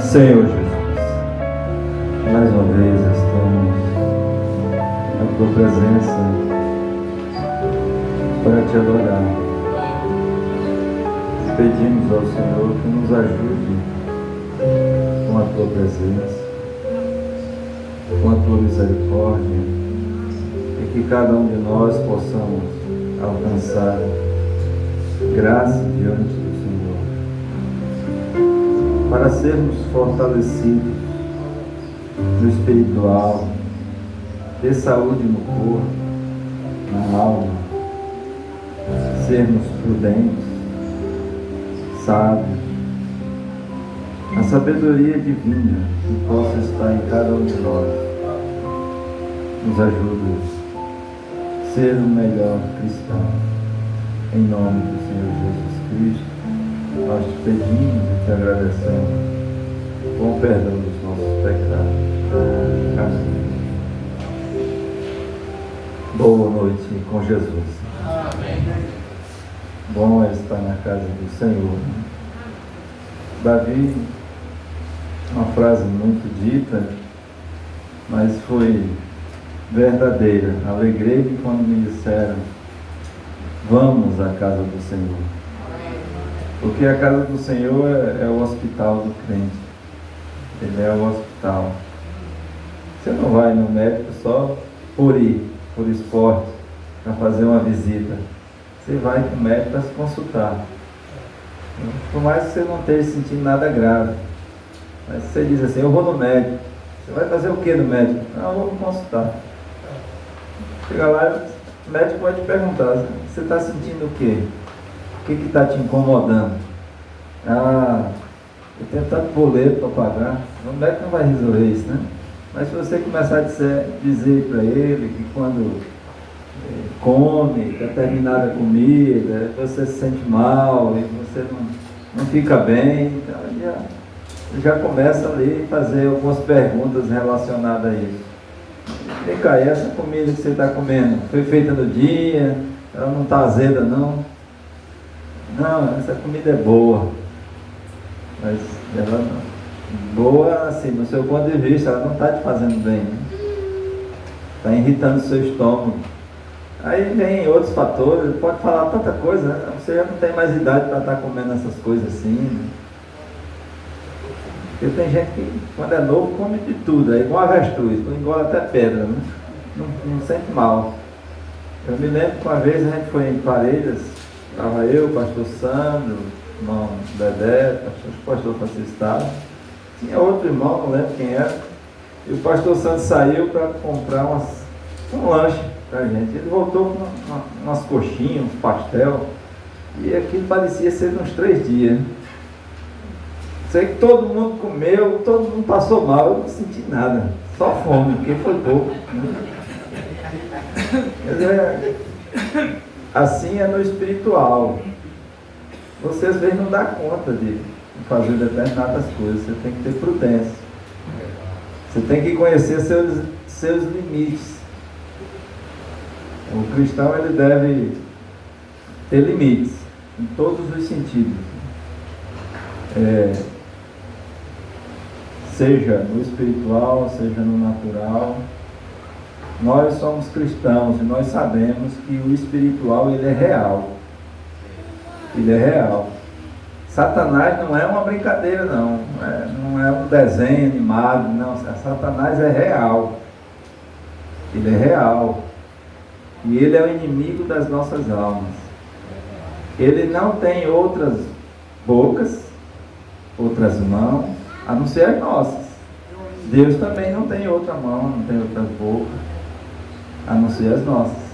Senhor Jesus, mais uma vez estamos na Tua presença para Te adorar. Pedimos ao Senhor que nos ajude com a Tua presença, com a Tua misericórdia, e que cada um de nós possamos alcançar graça diante do Senhor, para sermos fortalecidos no espiritual, ter saúde no corpo, na alma, sermos prudentes, sábios, a sabedoria divina que possa estar em cada um de nós. Nos ajude a ser o melhor cristão. Em nome do Senhor Jesus Cristo, nós te pedimos e te agradecemos com o perdão dos nossos pecados. Amém. Boa noite com Jesus. Amém. Bom é estar na casa do Senhor. Davi, uma frase muito dita, mas foi verdadeira. Alegrei-me quando me disseram: vamos à casa do Senhor. Porque a casa do Senhor é o hospital do crente. Ele é o hospital. Você não vai no médico só por ir, por esporte, para fazer uma visita. Você vai no médico para se consultar. Por mais que você não esteja sentindo nada grave. Mas você diz assim: eu vou no médico. Você vai fazer o que no médico? Não, eu vou me consultar. Chega lá, o médico vai te perguntar: você está sentindo o quê? O que está te incomodando? Ah, eu tenho tanto boleto para pagar. O médico não vai resolver isso, né? Mas se você começar a dizer para ele que quando come determinada comida, você se sente mal e você não fica bem, então ele já começa ali a fazer algumas perguntas relacionadas a isso. Vem cá, essa comida que você está comendo foi feita no dia? Ela não está azeda não? Não, essa comida é boa. Mas ela não. Boa assim, no seu ponto de vista, ela não está te fazendo bem, né? Está irritando o seu estômago. Aí vem outros fatores, ele pode falar tanta coisa, né? Você já não tem mais idade para estar comendo essas coisas assim, né? Porque tem gente que, quando é novo, come de tudo, é igual avestruz, engole até pedra, né? Não sente mal. Eu me lembro que uma vez a gente foi em Parelhas, estava eu, o pastor Sandro, o irmão Dedé, o pastor Francisco estava, tinha outro irmão, não lembro quem era, e o pastor Sandro saiu para comprar um lanche para a gente. Ele voltou com umas coxinhas, uns pastel, e aquilo parecia ser uns 3 dias. Sei que todo mundo comeu, todo mundo passou mal, eu não senti nada, só fome, porque foi pouco. Mas assim é no espiritual. Você às vezes não dá conta de fazer determinadas coisas, você tem que ter prudência. Você tem que conhecer seus limites. O cristão ele deve ter limites em todos os sentidos. Seja no espiritual, seja no natural. Nós somos cristãos e nós sabemos que o espiritual ele é real. Ele é real. Satanás não é uma brincadeira não é um desenho animado, não. Satanás é real. Ele é real. E ele é o inimigo das nossas almas. Ele não tem outras bocas, outras mãos, a não ser as nossas. Deus também não tem outra mão, não tem outra boca, a não ser as nossas.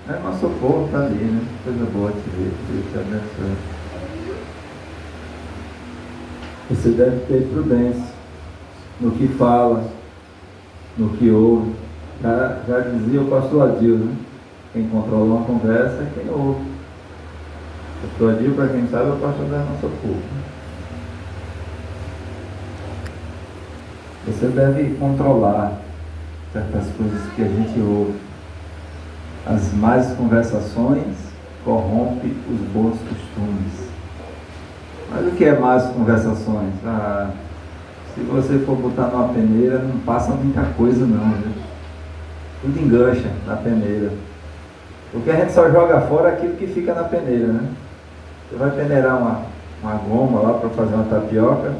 Mas nosso povo está ali, né? Coisa boa te ver, Deus te abençoe. Você deve ter prudência no que fala, no que ouve. Já dizia o pastor Adil, né? Quem controla uma conversa é quem ouve. O pastor Adil, para quem sabe, é o pastor da nossa povo. Você deve controlar certas coisas que a gente ouve. As más conversações corrompem os bons costumes. Mas o que é más conversações? Se você for botar numa peneira, não passa muita coisa não, viu? Tudo engancha na peneira. Porque a gente só joga fora aquilo que fica na peneira, né? Você vai peneirar uma goma lá para fazer uma tapioca,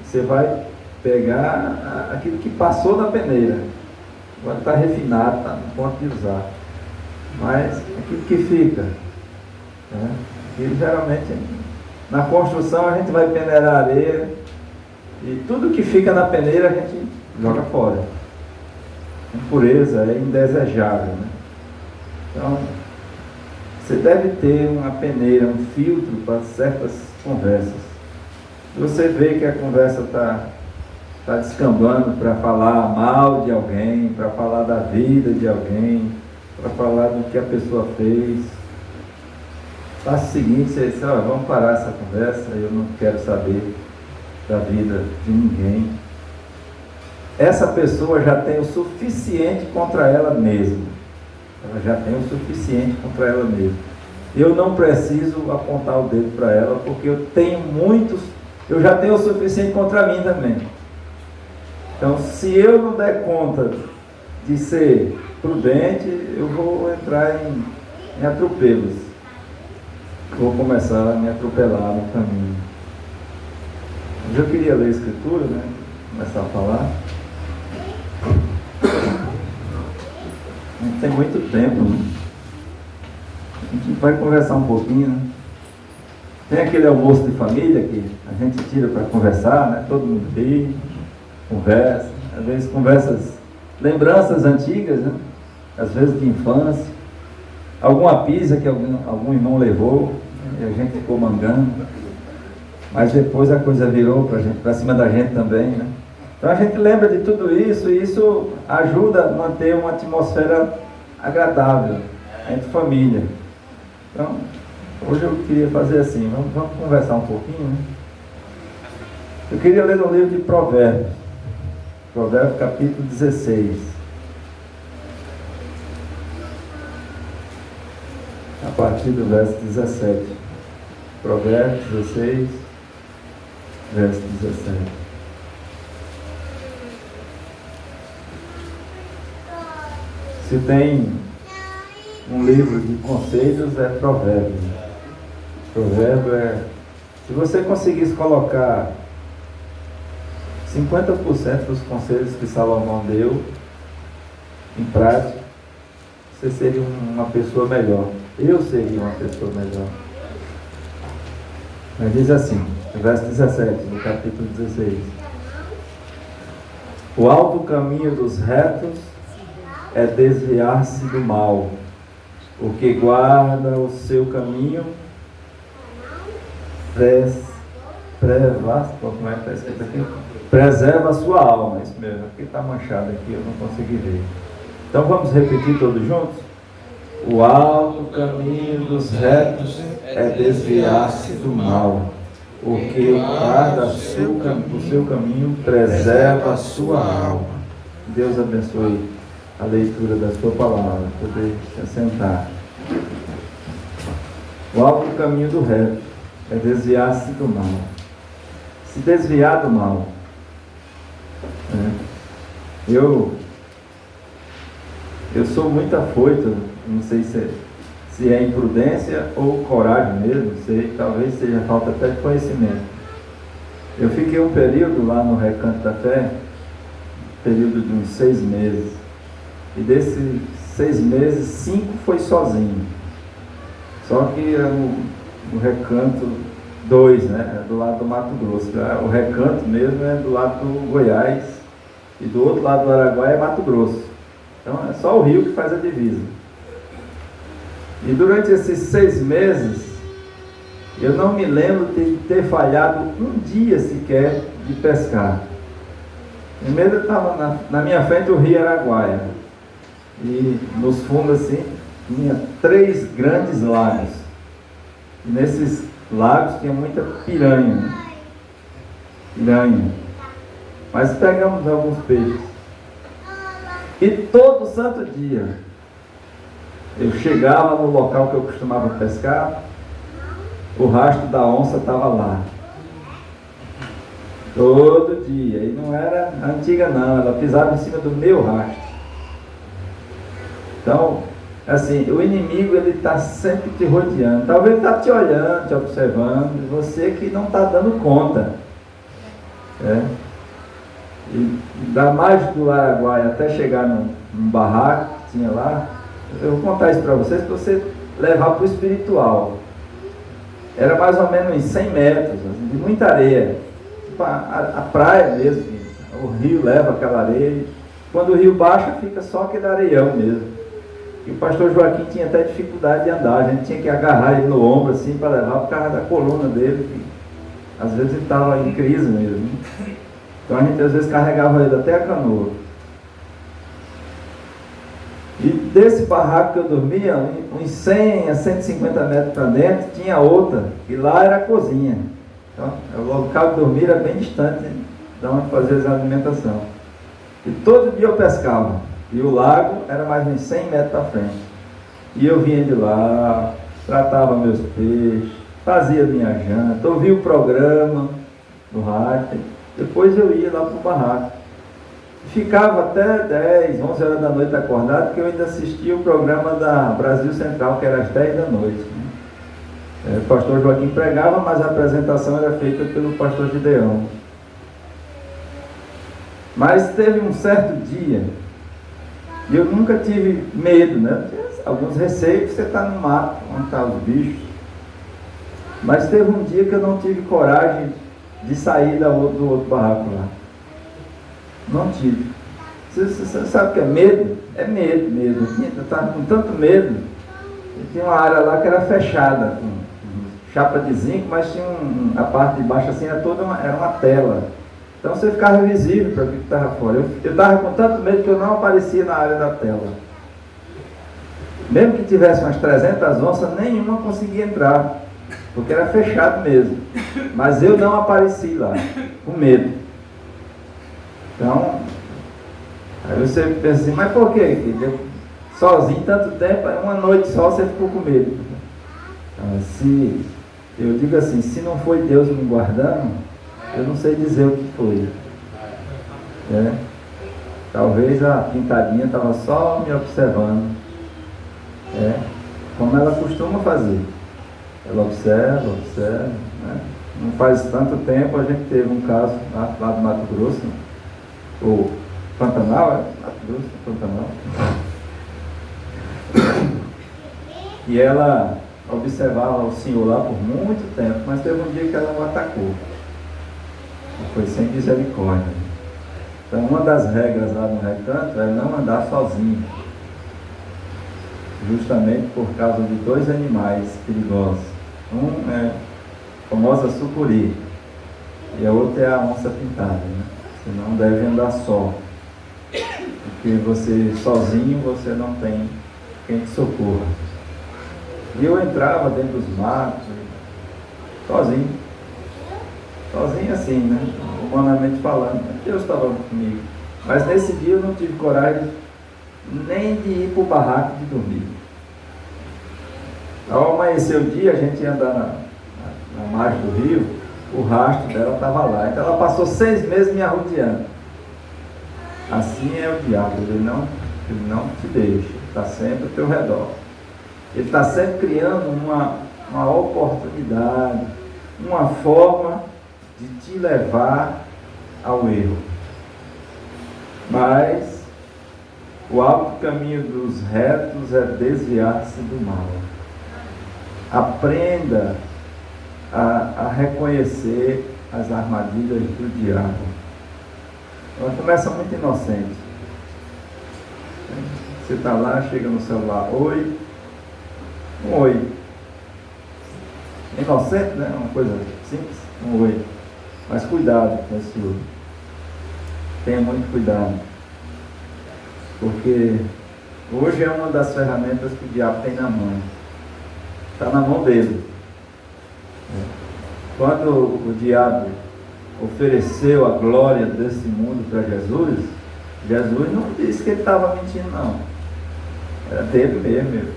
você vai pegar aquilo que passou na peneira. Agora está refinado, está no ponto de usar. Mas aquilo que fica, né? Aquilo geralmente, na construção a gente vai peneirar areia e tudo que fica na peneira a gente joga fora. A impureza é indesejável, né? Então, você deve ter uma peneira, um filtro para certas conversas. Se você vê que a conversa está descambando para falar mal de alguém, para falar da vida de alguém, para falar do que a pessoa fez, faça o seguinte, você diz, vamos parar essa conversa, eu não quero saber da vida de ninguém. Essa pessoa já tem o suficiente contra ela mesma. Ela já tem o suficiente contra ela mesma. Eu não preciso apontar o dedo para ela, porque eu já tenho o suficiente contra mim também. Então, se eu não der conta de ser prudente, eu vou entrar em atropelos. Vou começar a me atropelar no caminho. Mas eu queria ler a Escritura, né? Começar a falar. Não tem muito tempo, né? A gente vai conversar um pouquinho, né? Tem aquele almoço de família que a gente tira para conversar, né? Todo mundo ri, conversa, às vezes conversas, lembranças antigas, né? Às vezes de infância, alguma pizza que algum irmão levou, né? E a gente ficou mangando, mas depois a coisa virou para cima da gente também, né? Então a gente lembra de tudo isso e isso ajuda a manter uma atmosfera agradável entre família. Então, hoje eu queria fazer assim, vamos conversar um pouquinho, né? Eu queria ler no livro de Provérbios, Provérbios capítulo 16. A partir do verso 17. Provérbios 16, verso 17. Se tem um livro de conselhos, é Provérbios. Provérbio é... Se você conseguisse colocar 50% dos conselhos que Salomão deu em prática, você seria uma pessoa melhor. Eu seria uma pessoa melhor. Mas diz assim, verso 17 do capítulo 16. O alto caminho dos retos é desviar-se do mal. O que guarda o seu caminho preserva a sua alma. Isso mesmo, aqui está manchado aqui, eu não consegui ver. Então vamos repetir todos juntos? O alto caminho dos retos é desviar-se do mal. O que guarda o seu caminho preserva a sua alma. Deus abençoe a leitura da sua palavra. Poder se assentar. O alto caminho do reto é desviar-se do mal. Se desviar do mal. Eu sou muito afoito, não sei se é imprudência ou coragem mesmo, sei, talvez seja falta até de conhecimento. Eu fiquei um período lá no Recanto da Fé, período de uns 6 meses, e desses 6 meses, 5 foi sozinho. Só que o Recanto 2, né, é do lado do Mato Grosso. O Recanto mesmo é do lado do Goiás, e do outro lado do Araguaia é Mato Grosso. Então é só o rio que faz a divisa. E durante esses 6 meses, eu não me lembro de ter falhado um dia sequer de pescar. Primeiro eu estava na minha frente o rio Araguaia. E nos fundos assim, tinha 3 grandes lagos. E nesses lagos tinha muita piranha. Né? Piranha. Mas pegamos alguns peixes. E todo santo dia, eu chegava no local que eu costumava pescar, o rastro da onça estava lá. Todo dia. E não era antiga não, ela pisava em cima do meu rastro. Então, assim, o inimigo ele está sempre te rodeando. Talvez ele está te olhando, te observando, você que não está dando conta. E da margem do Araguaia até chegar num barraco que tinha lá, eu vou contar isso para vocês, para você levar para o espiritual. Era mais ou menos uns 100 metros, assim, de muita areia. Tipo a praia mesmo, o rio leva aquela areia. Quando o rio baixa, fica só aquele areião mesmo. E o pastor Joaquim tinha até dificuldade de andar, a gente tinha que agarrar ele no ombro assim para levar por causa da coluna dele, que às vezes ele estava em crise mesmo. Então a gente às vezes carregava ele até a canoa. E desse barraco que eu dormia, uns 100 a 150 metros para dentro, tinha outra, e lá era a cozinha. Então o local de dormir era bem distante de onde fazia a alimentação. E todo dia eu pescava. E o lago era mais uns 100 metros para frente. E eu vinha de lá, tratava meus peixes, fazia minha janta, ouvia o programa do rádio. Depois eu ia lá para o barraco. Ficava até 10, 11 horas da noite acordado, porque eu ainda assistia o programa da Brasil Central, que era às 10 da noite. O pastor Joaquim pregava, mas a apresentação era feita pelo pastor Gideão. Mas teve um certo dia, e eu nunca tive medo, né? Alguns receios, você está no mato, onde estão os bichos. Mas teve um dia que eu não tive coragem de sair do outro barraco lá. Não tive. Você sabe o que é medo? É medo. Eu estava com tanto medo. E tinha uma área lá que era fechada, com chapa de zinco, mas tinha a parte de baixo assim, era uma tela. Então você ficava visível para o que estava fora. Eu estava com tanto medo que eu não aparecia na área da tela. Mesmo que tivesse umas 300 onças, nenhuma conseguia entrar, porque era fechado mesmo. Mas eu não apareci lá, com medo. Então, aí você pensa assim, mas por quê? Sozinho tanto tempo, uma noite só você ficou com medo. Então, eu digo assim, se não foi Deus me guardando, eu não sei dizer o que foi. Talvez a pintadinha estava só me observando. Como ela costuma fazer. Ela observa, né? Não faz tanto tempo a gente teve um caso lá do Mato Grosso, ou Pantanal, Mato Grosso, Pantanal. E ela observava o Senhor lá por muito tempo, mas teve um dia que ela o atacou. Foi sem misericórdia. Então uma das regras lá no recanto é não andar sozinho. Justamente por causa de dois animais perigosos. Um é a famosa sucuri e a outra é a onça pintada, né? Você não deve andar só, porque você sozinho você não tem quem te socorra. E eu entrava dentro dos matos, sozinho assim, né? Humanamente falando, Deus estava comigo. Mas nesse dia eu não tive coragem nem de ir para o barraco de dormir. Ao amanhecer o dia, a gente ia andar na margem do rio, o rastro dela estava lá. Então ela passou 6 meses me arrodeando. Assim é o diabo, ele não te deixa, ele está sempre ao teu redor. Ele está sempre criando uma oportunidade, uma forma de te levar ao erro. Mas o alto caminho dos retos é desviar-se do mal. Aprenda a reconhecer as armadilhas do diabo. Ela começa muito inocente. Você está lá, chega no celular, oi. Um oi. Inocente, né? Uma coisa simples, um oi. Mas cuidado com esse oi. Tenha muito cuidado. Porque hoje é uma das ferramentas que o diabo tem na mão. Está na mão dele. Quando o diabo ofereceu a glória desse mundo para Jesus, Jesus não disse que ele estava mentindo, não. Era dele mesmo.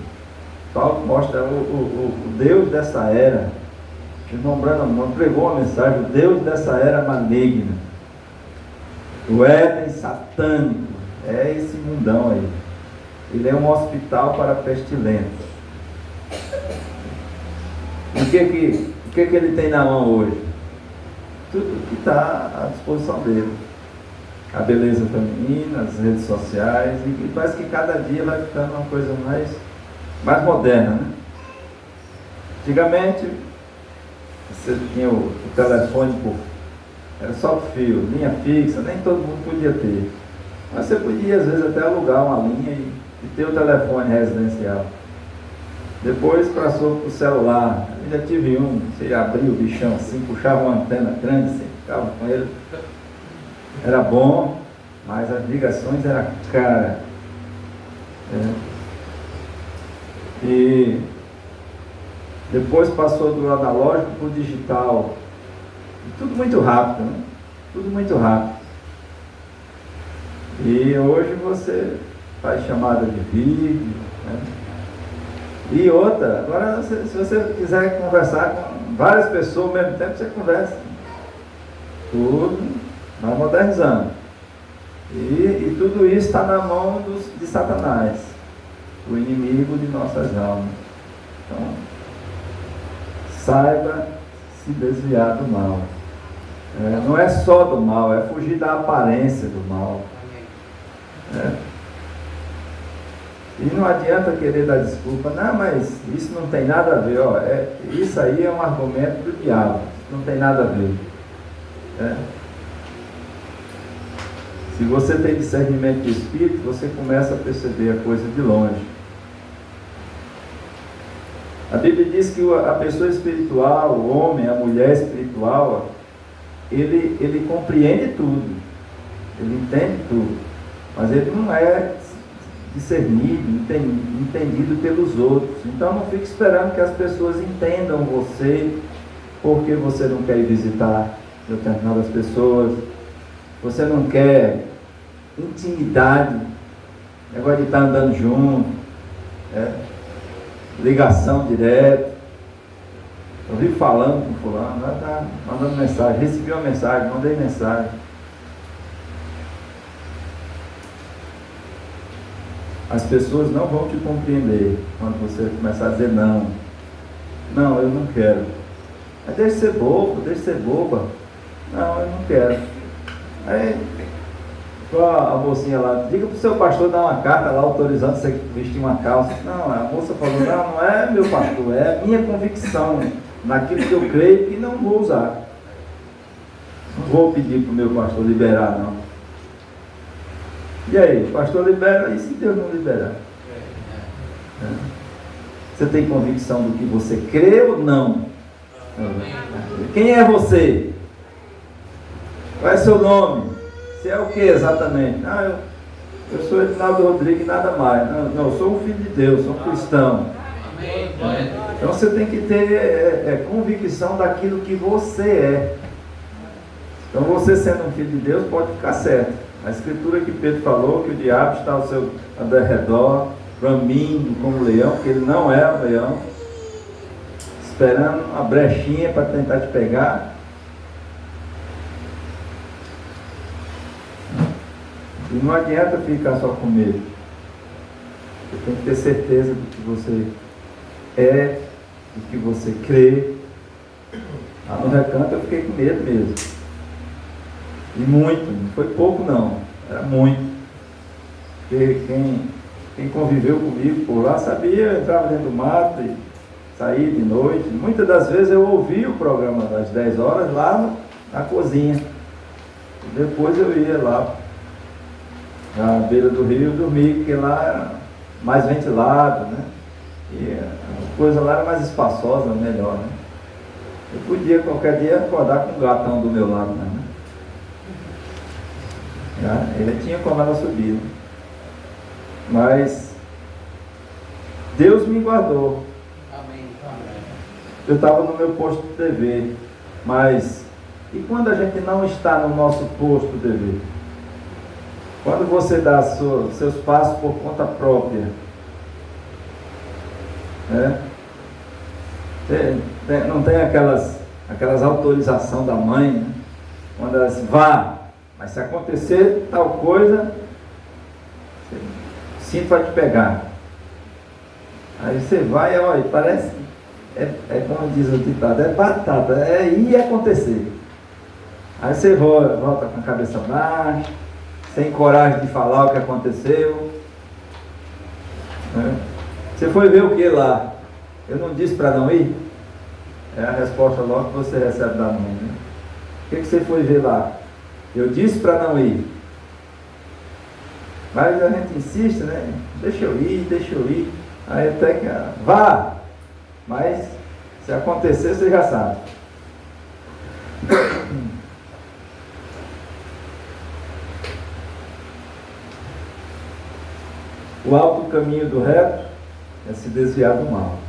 Paulo mostra o Deus dessa era, irmão Branham pregou uma mensagem: o Deus dessa era maligna, o Éden satânico, é esse mundão aí. Ele é um hospital para pestilentos. O que ele tem na mão hoje? Tudo que está à disposição dele. A beleza feminina, as redes sociais, e parece que cada dia vai ficando uma coisa mais moderna, né? Antigamente, você tinha o telefone, era só fio, linha fixa, nem todo mundo podia ter. Mas você podia, às vezes, até alugar uma linha e ter o telefone residencial. Depois passou para o celular. Eu já tive um, você abria o bichão assim, puxava uma antena grande, assim, ficava com ele. Era bom, mas as ligações eram caras. E depois passou do analógico para o digital. E tudo muito rápido, né? Tudo muito rápido. E hoje você faz chamada de vídeo, né? E outra, agora se você quiser conversar com várias pessoas ao mesmo tempo, você conversa. Tudo vai modernizando. E tudo isso está na mão de Satanás, o inimigo de nossas almas. Então, saiba se desviar do mal. Não é só do mal, é fugir da aparência do mal. E não adianta querer dar desculpa, não, mas isso não tem nada a ver, isso aí é um argumento do diabo, não tem nada a ver. Se você tem discernimento de espírito, você começa a perceber a coisa de longe. A Bíblia diz que a pessoa espiritual, o homem, a mulher espiritual, ele compreende tudo, ele entende tudo, mas ele não é discernido, entendido pelos outros. Então não fique esperando que as pessoas entendam você, porque você não quer ir visitar determinadas pessoas, você não quer intimidade, negócio de estar andando junto, ligação direta. Eu vi falando com fulano, tá mandando mensagem, recebi uma mensagem, mandei mensagem. As pessoas não vão te compreender quando você começar a dizer não. Não, eu não quero. Mas deixa de ser bobo, deixa de ser boba. Não, eu não quero. Aí, a mocinha lá, diga para o seu pastor dar uma carta lá autorizando você vestir uma calça. Não, a moça falou, não é meu pastor, é minha convicção naquilo que eu creio que não vou usar. Não vou pedir para o meu pastor liberar, não. E aí, o pastor libera, e se Deus não liberar? Você tem convicção do que você crê ou não? Quem é você? Qual é seu nome? Você é o que exatamente? Eu sou Edinaldo Rodrigues e nada mais. Não, eu sou um filho de Deus, sou um cristão. Então você tem que ter convicção daquilo que você é. Então você sendo um filho de Deus pode ficar certo. A escritura que Pedro falou, que o diabo está ao seu redor, bramindo como leão, que ele não é um leão, esperando uma brechinha para tentar te pegar. E não adianta ficar só com medo. Você tem que ter certeza do que você é, do que você crê. Lá no recanto eu fiquei com medo mesmo. E muito, não foi pouco não, era muito. Porque quem conviveu comigo por lá sabia, eu entrava dentro do mato e saía de noite. Muitas das vezes eu ouvia o programa das 10 horas lá na cozinha. E depois eu ia lá na beira do rio dormir, porque lá era mais ventilado, né? E a coisa lá era mais espaçosa, melhor, né? Eu podia qualquer dia acordar com um gatão do meu lado, né? Ele tinha como ela subir, né? Mas Deus me guardou. Eu estava no meu posto de dever, mas e quando a gente não está no nosso posto de dever? Quando você dá seus passos por conta própria, né? Não tem aquelas aquelas autorizações da mãe, né? Quando ela diz, vá, mas se acontecer tal coisa, o cinto vai te pegar. Aí você vai, olha, parece, como diz o ditado, é batata, ia acontecer. Aí você volta com a cabeça baixa, sem coragem de falar o que aconteceu. Você foi ver o que lá? Eu não disse para não ir? É a resposta logo que você recebe da mãe, né? O que você foi ver lá? Eu disse para não ir. Mas a gente insiste, né? Deixa eu ir. Aí até que, vá! Mas se acontecer, você já sabe. O alto caminho do reto é se desviar do mal.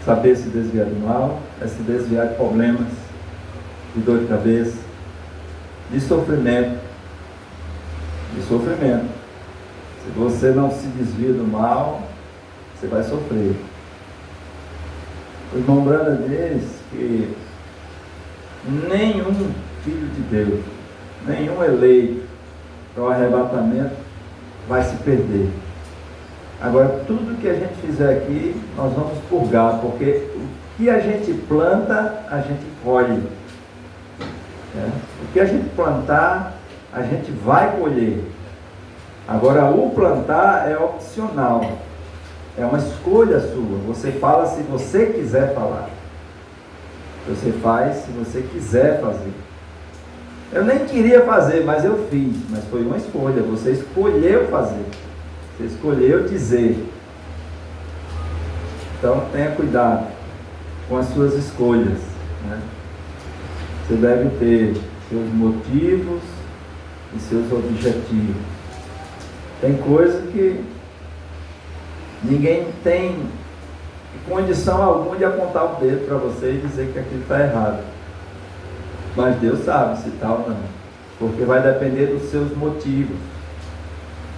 Saber se desviar do mal é se desviar de problemas, de dor de cabeça, de sofrimento. Se você não se desvia do mal, você vai sofrer. O irmão Branda diz que nenhum filho de Deus, nenhum eleito para o arrebatamento vai se perder. Agora, tudo que a gente fizer aqui, nós vamos purgar, porque o que a gente planta, a gente colhe. O que a gente plantar, a gente vai colher. Agora, o plantar é opcional. É uma escolha sua. Você fala se você quiser falar. Você faz se você quiser fazer. Eu nem queria fazer, mas eu fiz. Mas foi uma escolha. Você escolheu fazer. Você escolheu dizer. Então, tenha cuidado com as suas escolhas, né? Você deve ter seus motivos e seus objetivos. Tem coisa que ninguém tem condição alguma de apontar o dedo para você e dizer que aquilo está errado. Mas Deus sabe se está ou não. Porque vai depender dos seus motivos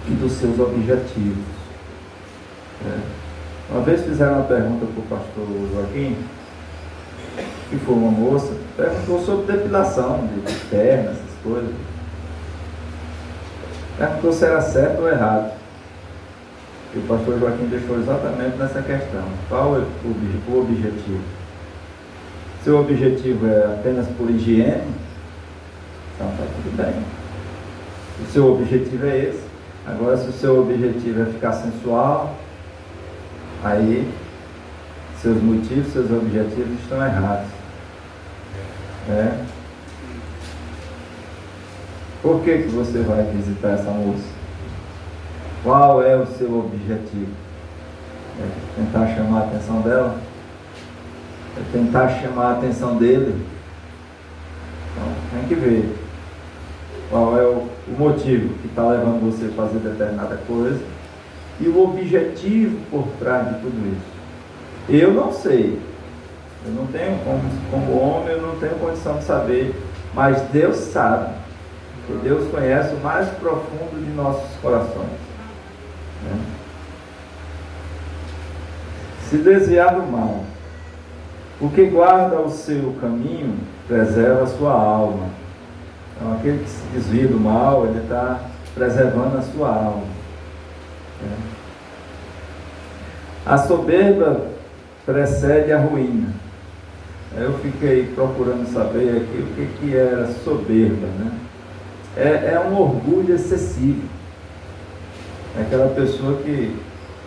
e dos seus objetivos. Uma vez fizeram uma pergunta para o pastor Joaquim, que foi uma moça, perguntou sobre depilação de perna, essas coisas. Perguntou se era certo ou errado. E o pastor Joaquim deixou exatamente nessa questão. Qual é o objetivo? Se o objetivo é apenas por higiene, então está tudo bem. O seu objetivo é esse. Agora, se o seu objetivo é ficar sensual, aí seus motivos, seus objetivos estão errados. Por que você vai visitar essa moça? Qual é o seu objetivo? É tentar chamar a atenção dela? É tentar chamar a atenção dele? Então, tem que ver qual é o motivo que está levando você a fazer determinada coisa e o objetivo por trás de tudo isso. Eu não sei. Eu não tenho, como homem, eu não tenho condição de saber, mas Deus sabe. Porque Deus conhece o mais profundo de nossos corações. Se desviar do mal. O que guarda o seu caminho preserva a sua alma. Então, aquele que se desvia do mal, ele está preservando a sua alma. A soberba precede a ruína. Eu fiquei procurando saber aqui o que era soberba, né? É um orgulho excessivo. É aquela pessoa que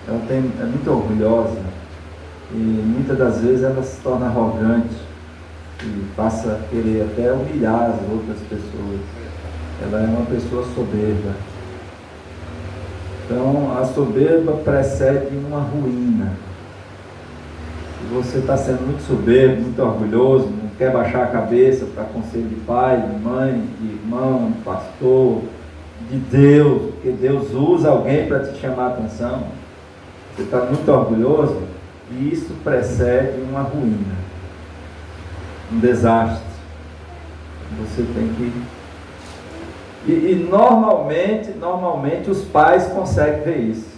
é muito orgulhosa e muitas das vezes ela se torna arrogante e passa a querer até humilhar as outras pessoas. Ela é uma pessoa soberba. Então, a soberba precede uma ruína. Se você está sendo muito soberbo, muito orgulhoso, não quer baixar a cabeça para conselho de pai, de mãe, de irmão, de pastor, de Deus, porque Deus usa alguém para te chamar a atenção, você está muito orgulhoso, e isso precede uma ruína, um desastre. Você tem que... E normalmente os pais conseguem ver isso.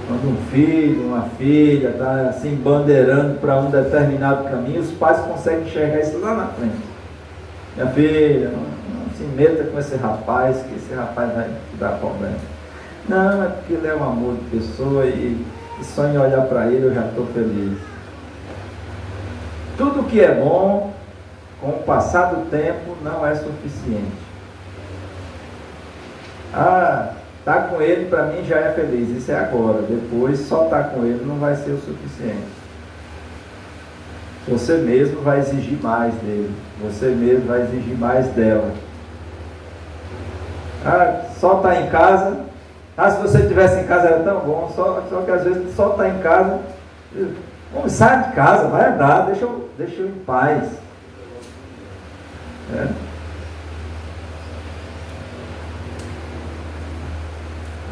Quando Quando um filho, uma filha está assim bandeirando para um determinado caminho, os pais conseguem enxergar isso lá na frente. Minha filha, não se meta com esse rapaz, que esse rapaz vai te dar problema. Não, é porque ele é um amor de pessoa e só em olhar para ele eu já estou feliz. Tudo que é bom, com o passar do tempo, não é suficiente. Estar com ele para mim já é feliz, isso é agora. Depois, só estar com ele não vai ser o suficiente. Você mesmo vai exigir mais dele, você mesmo vai exigir mais dela. Só estar em casa. Se você estivesse em casa era tão bom, só que às vezes só estar em casa. Vamos, sai de casa, vai andar, deixa eu em paz.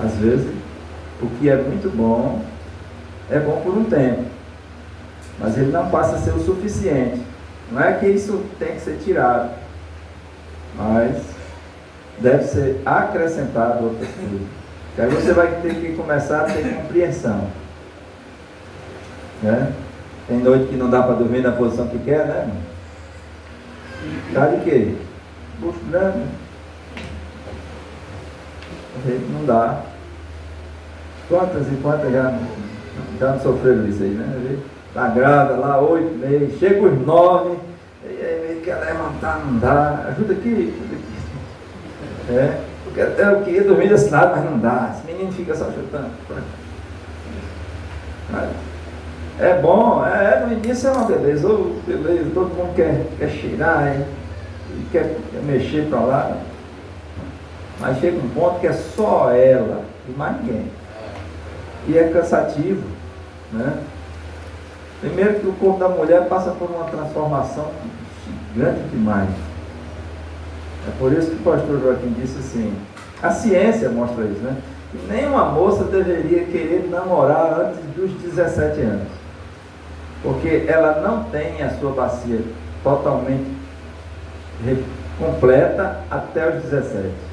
Às vezes, o que é muito bom, é bom por um tempo, mas ele não passa a ser o suficiente. Não é que isso tem que ser tirado, mas deve ser acrescentado outras coisas. Que aí você vai ter que começar a ter compreensão. Tem noite que não dá para dormir na posição que quer, né? Tá de quê? Buscando. Não dá. Quantas e quantas já não sofreram isso aí, né? Está grávida lá, 8 meses, chega os 9, e aí quer levantar, não dá. Ajuda aqui. Eu queria dormir assinado, mas não dá. Esse menino fica só chutando. É bom, no início é uma beleza, beleza, todo mundo quer cheirar e quer mexer para lá. Mas chega um ponto que é só ela e mais ninguém. E é cansativo, né? Primeiro que o corpo da mulher passa por uma transformação grande demais. É por isso que o pastor Joaquim disse assim, a ciência mostra isso, né? Que nenhuma moça deveria querer namorar antes dos 17 anos. Porque ela não tem a sua bacia totalmente completa até os 17.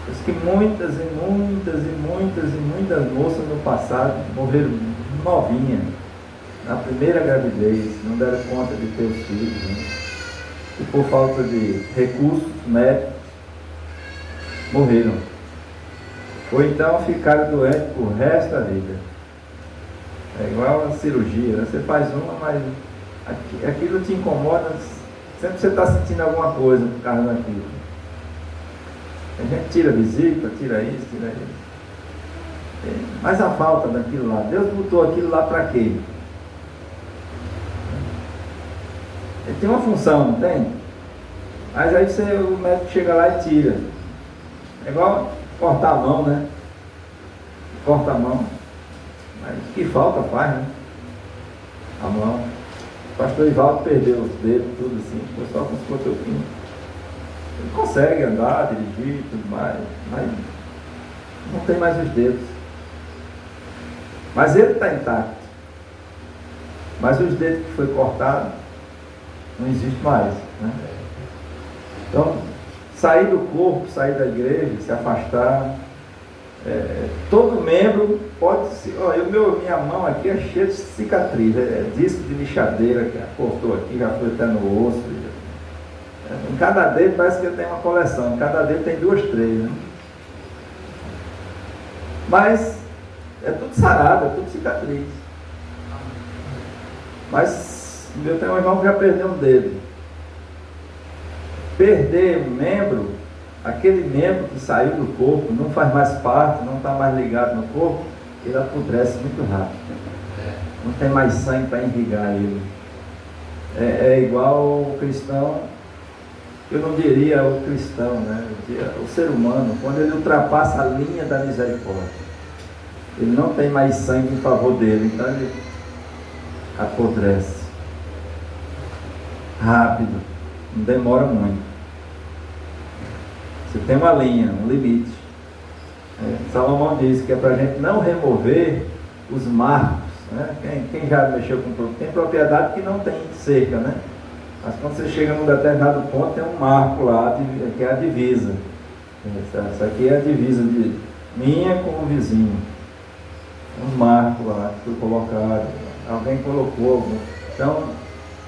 Diz que muitas moças no passado morreram novinhas, na primeira gravidez, não deram conta de ter os filhos, né? E por falta de recursos médicos, morreram. Ou então ficaram doentes por resto da vida. É igual a cirurgia, né? Você faz uma, mas aquilo te incomoda, sempre você está sentindo alguma coisa por causa daquilo. A gente tira vesícula, tira isso. Mas a falta daquilo lá, Deus botou aquilo lá para quê? Ele tem uma função, não tem? Mas aí o médico chega lá e tira. É igual cortar a mão, né? Corta a mão. Mas o que falta faz, né? A mão. O pastor Ivaldo perdeu os dedos, tudo assim, ficou só com os cotoquinhos. Ele consegue andar, dirigir e tudo mais, mas não tem mais os dedos. Mas ele está intacto. Mas os dedos que foi cortado não existe mais, né? Então, sair do corpo, sair da igreja, se afastar. Todo membro pode se. Minha mão aqui é cheia de cicatriz, disco de lixadeira que cortou aqui, já foi até no osso. Em cada dedo parece que eu tenho uma coleção, em cada dedo tem 2, 3, né? Mas é tudo sarado, é tudo cicatriz. Mas eu tenho um irmão que já perdeu um dedo. Perder um membro, aquele membro que saiu do corpo, não faz mais parte, não está mais ligado no corpo, ele apodrece muito rápido. Não tem mais sangue para irrigar ele. É igual o cristão, eu não diria o cristão, né? Eu diria o ser humano, quando ele ultrapassa a linha da misericórdia, ele não tem mais sangue em favor dele, então ele apodrece rápido, não demora muito. Você tem uma linha, um limite. Salomão diz que é para a gente não remover os marcos, né? Quem já mexeu com tem propriedade que não tem cerca, né? Mas quando você chega num determinado ponto, tem um marco lá, que é a divisa. Essa aqui é a divisa de minha com o vizinho. um marco lá que foi colocado, alguém colocou. Então,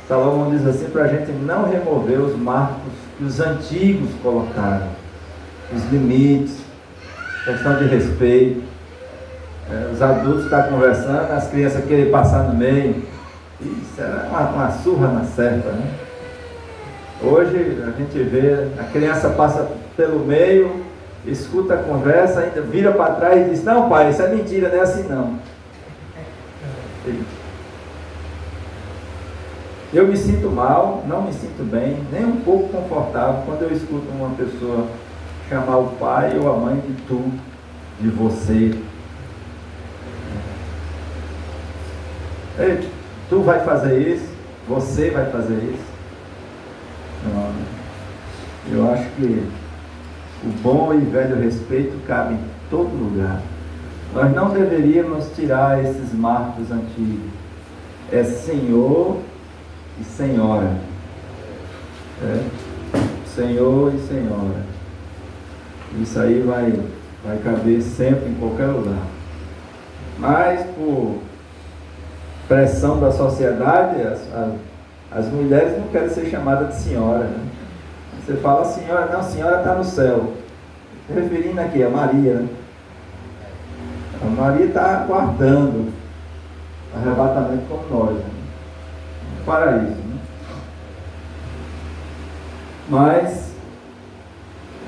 Salomão diz assim, para a gente não remover os marcos que os antigos colocaram, os limites, questão de respeito. Os adultos estão conversando, as crianças querem passar no meio. Isso era uma surra na certa, né? Hoje a gente vê, a criança passa pelo meio, escuta a conversa, ainda vira para trás e diz, não pai, isso é mentira, não é assim não. Eu me sinto mal, não me sinto bem, nem um pouco confortável quando eu escuto uma pessoa chamar o pai ou a mãe de tu, de você. Ei, tu vai fazer isso, você vai fazer isso. Não, eu acho que o bom e velho respeito cabe em todo lugar. Nós não deveríamos tirar esses marcos antigos. É senhor e senhora. Senhor e senhora. Isso aí vai caber sempre em qualquer lugar. Mas por pressão da sociedade, as mulheres não querem ser chamadas de senhora, né? Você fala senhora, não, a senhora está no céu. Referindo aqui a Maria, né? A Maria está aguardando arrebatamento como nós, né? Paraíso, né? Mas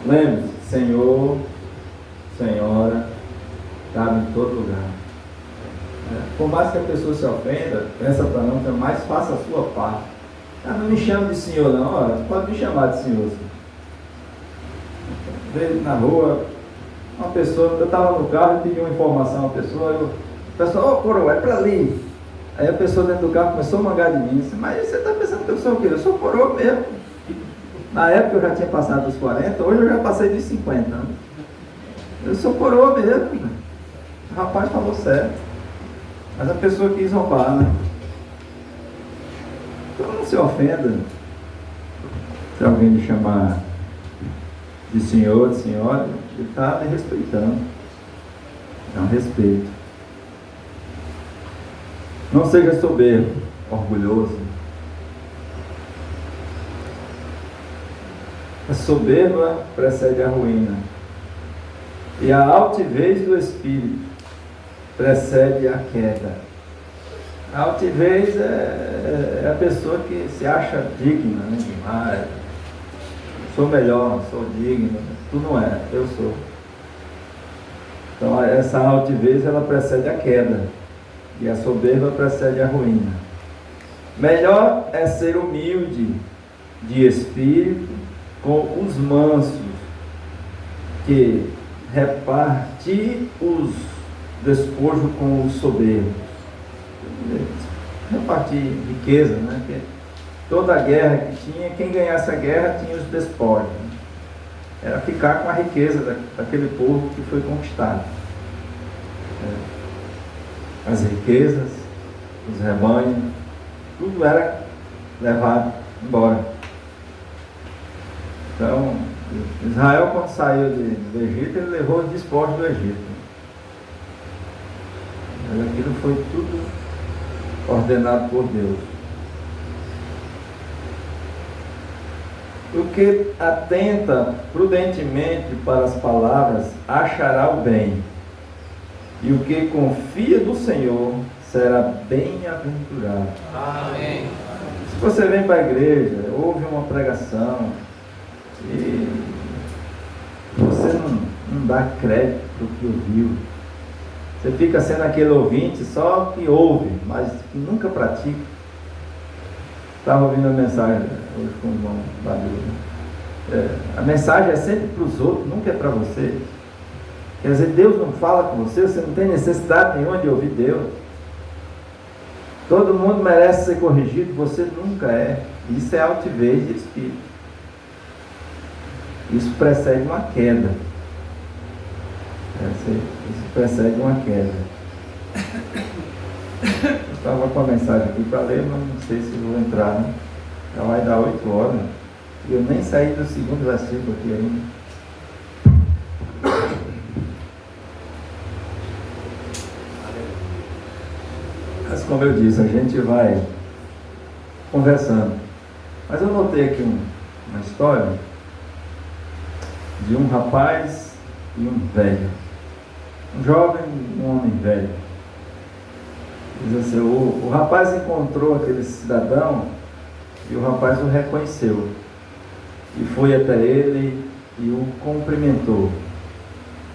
lembre-se, Senhor, Senhora, cabe em todo lugar. Por mais que a pessoa se ofenda, pensa para não, mais faça a sua parte. Não me chame de senhor não, olha, pode me chamar de senhor. Veio na rua, uma pessoa, eu estava no carro e pedi uma informação a uma pessoa, a pessoa, coroa, é para ali. Aí a pessoa dentro do carro começou a mangar de mim, disse, mas você está pensando que eu sou o quê? Eu sou coroa mesmo. Na época eu já tinha passado dos 40, hoje eu já passei dos 50. Né? Eu sou coroa mesmo. O rapaz falou certo. Mas a pessoa quis roubar, né? Então não se ofenda se alguém lhe chamar de senhor, de senhora, ele está me respeitando. É um respeito. Não seja soberbo, orgulhoso. A soberba precede a ruína. E a altivez do espírito precede a queda. A altivez é a pessoa que se acha digna, né? Demais. Sou melhor, sou digno. Tu não é, eu sou. Então essa altivez ela precede a queda. E a soberba precede a ruína. Melhor é ser humilde de espírito com os mansos, que repartir os despojos com os soberbos. Repartir riqueza, né? Porque toda a guerra que tinha, quem ganhasse a guerra tinha os despojos. Né? Era ficar com a riqueza daquele povo que foi conquistado. As riquezas, os rebanhos, tudo era levado embora. Então, Israel, quando saiu do Egito, ele levou os despojos do Egito. Mas aquilo foi tudo ordenado por Deus. O que atenta prudentemente para as palavras achará o bem, e o que confia do Senhor será bem-aventurado. Amém. Se você vem para a igreja, ouve uma pregação e você não dá crédito para o que ouviu, você fica sendo aquele ouvinte só que ouve, mas que nunca pratica. Estava ouvindo a mensagem hoje com o irmão Badu. A mensagem é sempre para os outros, nunca é para você. Quer dizer, Deus não fala com você, você não tem necessidade nenhuma de ouvir Deus. Todo mundo merece ser corrigido, você nunca é. Isso é altivez de espírito. Isso precede uma queda. Isso precede uma queda. Eu estava com a mensagem aqui para ler, mas não sei se vou entrar, né? Já vai dar 8 horas. E eu nem saí do segundo versículo aqui ainda. Mas como eu disse, a gente vai conversando. Mas eu notei aqui uma história de um rapaz e um velho. Um jovem e um homem velho. Diz assim, o rapaz encontrou aquele cidadão e o rapaz o reconheceu. E foi até ele e o cumprimentou.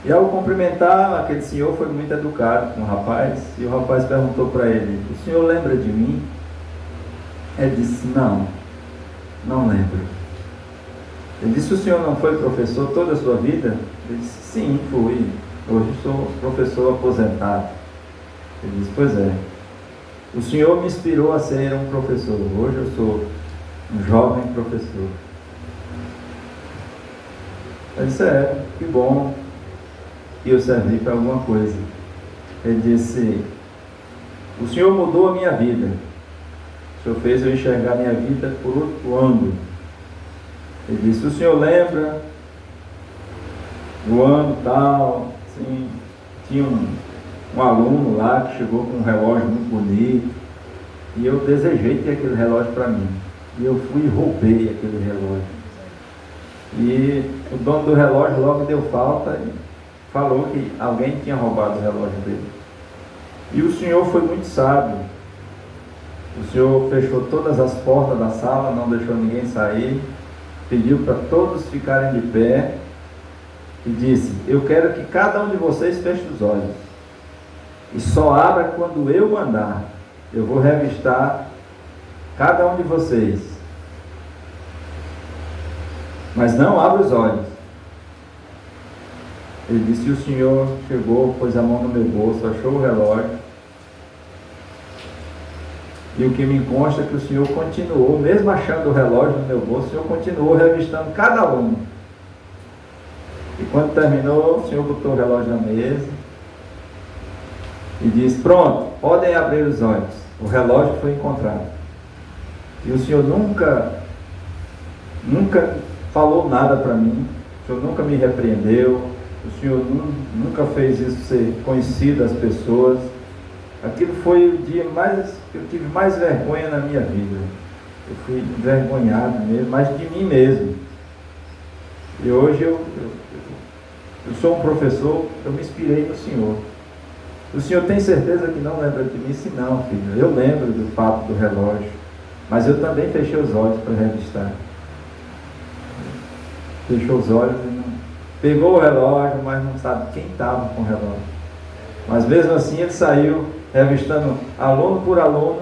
E ao cumprimentar, aquele senhor foi muito educado com o rapaz, e o rapaz perguntou para ele, o senhor lembra de mim? Ele disse, não lembro. Ele disse, o senhor não foi professor toda a sua vida? Ele disse, sim, fui. Hoje sou professor aposentado. Ele disse, pois é. O senhor me inspirou a ser um professor. Hoje eu sou um jovem professor. Ele disse, que bom que eu servi para alguma coisa. Ele disse, o senhor mudou a minha vida. O senhor fez eu enxergar a minha vida por outro ângulo. Ele disse, o senhor lembra do ano tal, assim, tinha um aluno lá que chegou com um relógio muito bonito, e eu desejei ter aquele relógio para mim. E eu fui e roubei aquele relógio. E o dono do relógio logo deu falta e falou que alguém tinha roubado o relógio dele. E o senhor foi muito sábio. O senhor fechou todas as portas da sala, não deixou ninguém sair, pediu para todos ficarem de pé e disse, eu quero que cada um de vocês feche os olhos e só abra quando eu mandar. Eu vou revistar cada um de vocês, mas não abra os olhos. Ele disse, o senhor chegou, pôs a mão no meu bolso, achou o relógio, e o que me consta é que o senhor continuou, mesmo achando o relógio no meu bolso, o senhor continuou revistando cada aluno. E quando terminou, o senhor botou o relógio na mesa e disse, pronto, podem abrir os olhos. O relógio foi encontrado. E o senhor nunca falou nada para mim, o senhor nunca me repreendeu, o senhor nunca fez isso ser conhecido às pessoas. Aquilo foi o dia que eu tive mais vergonha na minha vida. Eu fui envergonhado mesmo, mas de mim mesmo. E hoje eu sou um professor, eu me inspirei no senhor. O senhor tem certeza que não lembra de mim? Se não, filho, eu lembro do fato do relógio, mas eu também fechei os olhos para revistar. Fechou os olhos e não... Pegou o relógio, mas não sabe quem estava com o relógio. Mas mesmo assim ele saiu revistando aluno por aluno.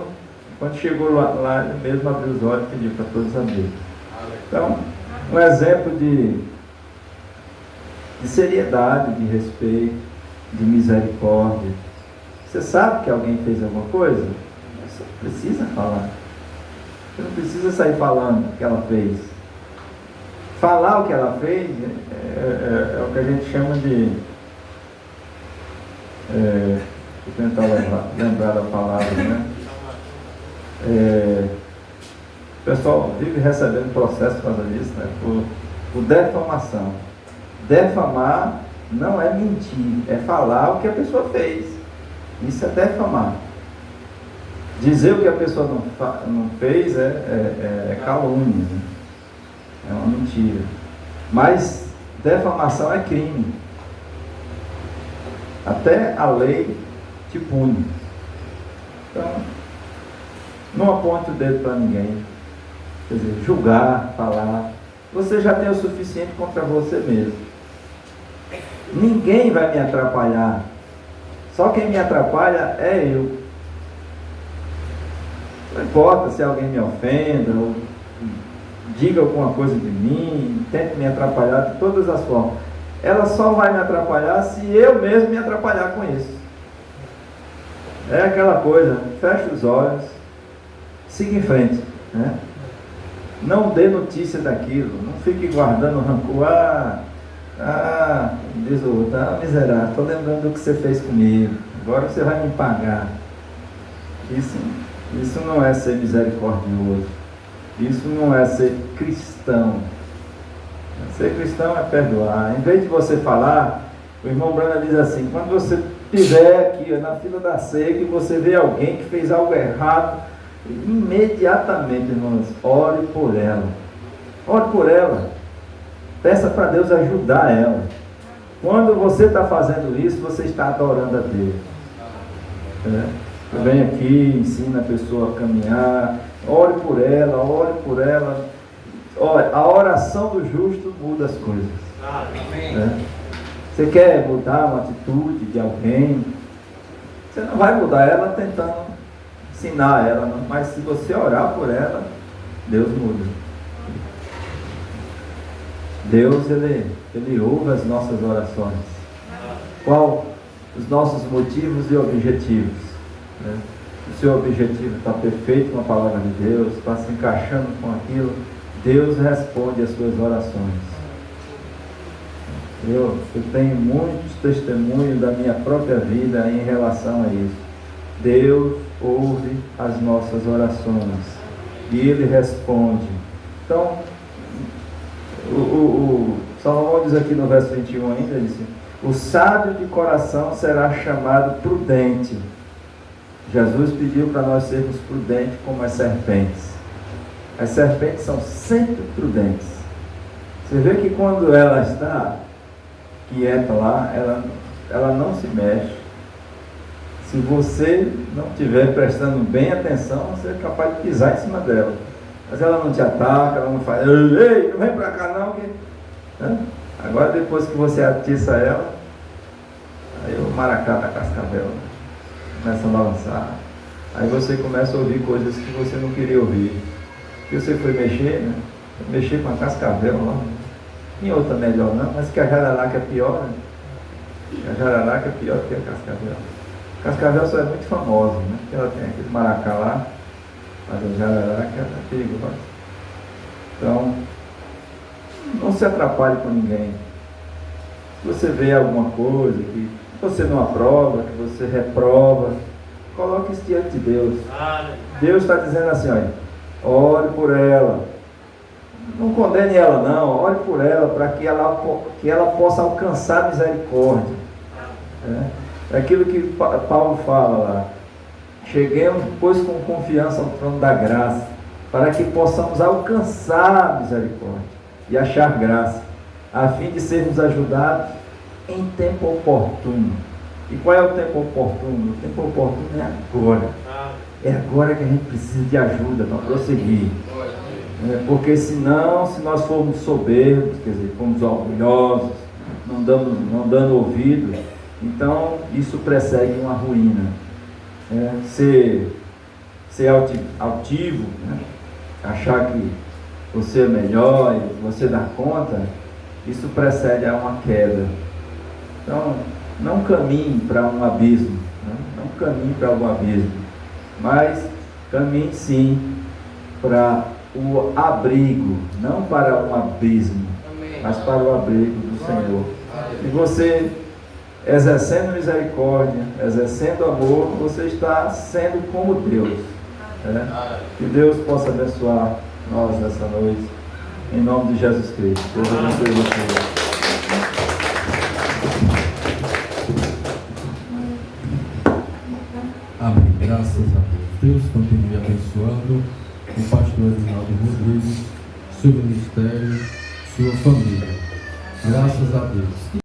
Quando chegou lá ele mesmo abriu os olhos e pediu para todos abrirem. Então, um exemplo de seriedade, de respeito, de misericórdia. Você sabe que alguém fez alguma coisa? Você não precisa falar. Você não precisa sair falando o que ela fez. Falar o que ela fez é o que a gente chama de... Vou tentar lembrar da palavra, né? O pessoal vive recebendo processo por causa disso, né? Por defamação. Defamar não é mentir, é falar o que a pessoa fez. Isso é defamar. Dizer o que a pessoa não fez é calúnia, né? É uma mentira. Mas defamação é crime. Até a lei te pune. Então, não aponte o dedo para ninguém. Quer dizer, julgar, falar. Você já tem o suficiente contra você mesmo. Ninguém vai me atrapalhar. Só quem me atrapalha é eu. Não importa se alguém me ofenda ou diga alguma coisa de mim, tente me atrapalhar de todas as formas. Ela só vai me atrapalhar se eu mesmo me atrapalhar com isso. É aquela coisa, fecha os olhos, siga em frente, né? Não dê notícia daquilo, não fique guardando rancor. Diz o outro, miserável, estou lembrando do que você fez comigo, agora você vai me pagar. Isso não é ser misericordioso, isso não é ser cristão. Ser cristão é perdoar. Em vez de você falar, o irmão Brana diz assim, quando você estiver aqui na fila da ceia, que você vê alguém que fez algo errado, imediatamente, irmãos, ore por ela. Ore por ela. Peça para Deus ajudar ela. Quando você está fazendo isso, você está adorando a Deus. Vem aqui, ensina a pessoa a caminhar, ore por ela, ore por ela. Olha, a oração do justo muda as coisas. Você quer mudar uma atitude de alguém, você não vai mudar ela tentando ensinar ela, não. Mas se você orar por ela, Deus muda. Deus, Ele ouve as nossas orações. Qual os nossos motivos e objetivos? O seu objetivo está perfeito com a palavra de Deus, está se encaixando com aquilo, Deus responde às suas orações. Eu tenho muitos testemunhos da minha própria vida em relação a isso. Deus ouve as nossas orações e Ele responde. Então, o Salomão diz aqui no verso 21 ainda, disse: o sábio de coração será chamado prudente. Jesus pediu para nós sermos prudentes como as serpentes. As serpentes são sempre prudentes. Você vê que quando ela está quieta lá, ela não se mexe. Se você não estiver prestando bem atenção, você é capaz de pisar em cima dela. Mas ela não te ataca, ela não faz, ei, não vem para cá não. Agora depois que você atiça ela, aí o maracá da cascavel começa a balançar. Aí você começa a ouvir coisas que você não queria ouvir. E você foi mexer, né? Mexer com a cascavel lá. Em outra melhor não, mas que a jararaca é pior, né? A jararaca é pior que a cascavel. A cascavel só é muito famosa, né? Porque ela tem aquele maracá lá, mas a jararaca é perigosa. Então, não se atrapalhe com ninguém. Se você vê alguma coisa que você não aprova, que você reprova, coloque isso diante de Deus. Deus está dizendo assim, olha, ore por ela. Não condene ela não, ore por ela, para que ela possa alcançar misericórdia. É aquilo que Paulo fala lá. Cheguemos, pois, com confiança ao trono da graça, para que possamos alcançar misericórdia e achar graça, a fim de sermos ajudados em tempo oportuno. E qual é o tempo oportuno? O tempo oportuno é agora. É agora que a gente precisa de ajuda para prosseguir. Porque senão, se nós formos soberbos, quer dizer, formos orgulhosos, não dando ouvido, então isso precede uma ruína. Ser altivo, né? Achar que você é melhor e você dá conta, isso precede a uma queda. Então, não caminhe para um abismo, né? Não caminhe para um abismo, mas caminhe sim para o abrigo, não para um abismo, mas para o abrigo do Senhor. E você, exercendo misericórdia, exercendo amor, você está sendo como Deus. Que Deus possa abençoar nós nessa noite, em nome de Jesus Cristo. Deus abençoe você. Amém. Graças a Deus. Deus continue abençoando o pastor Edinaldo Rodrigues, seu ministério, sua família. Graças a Deus.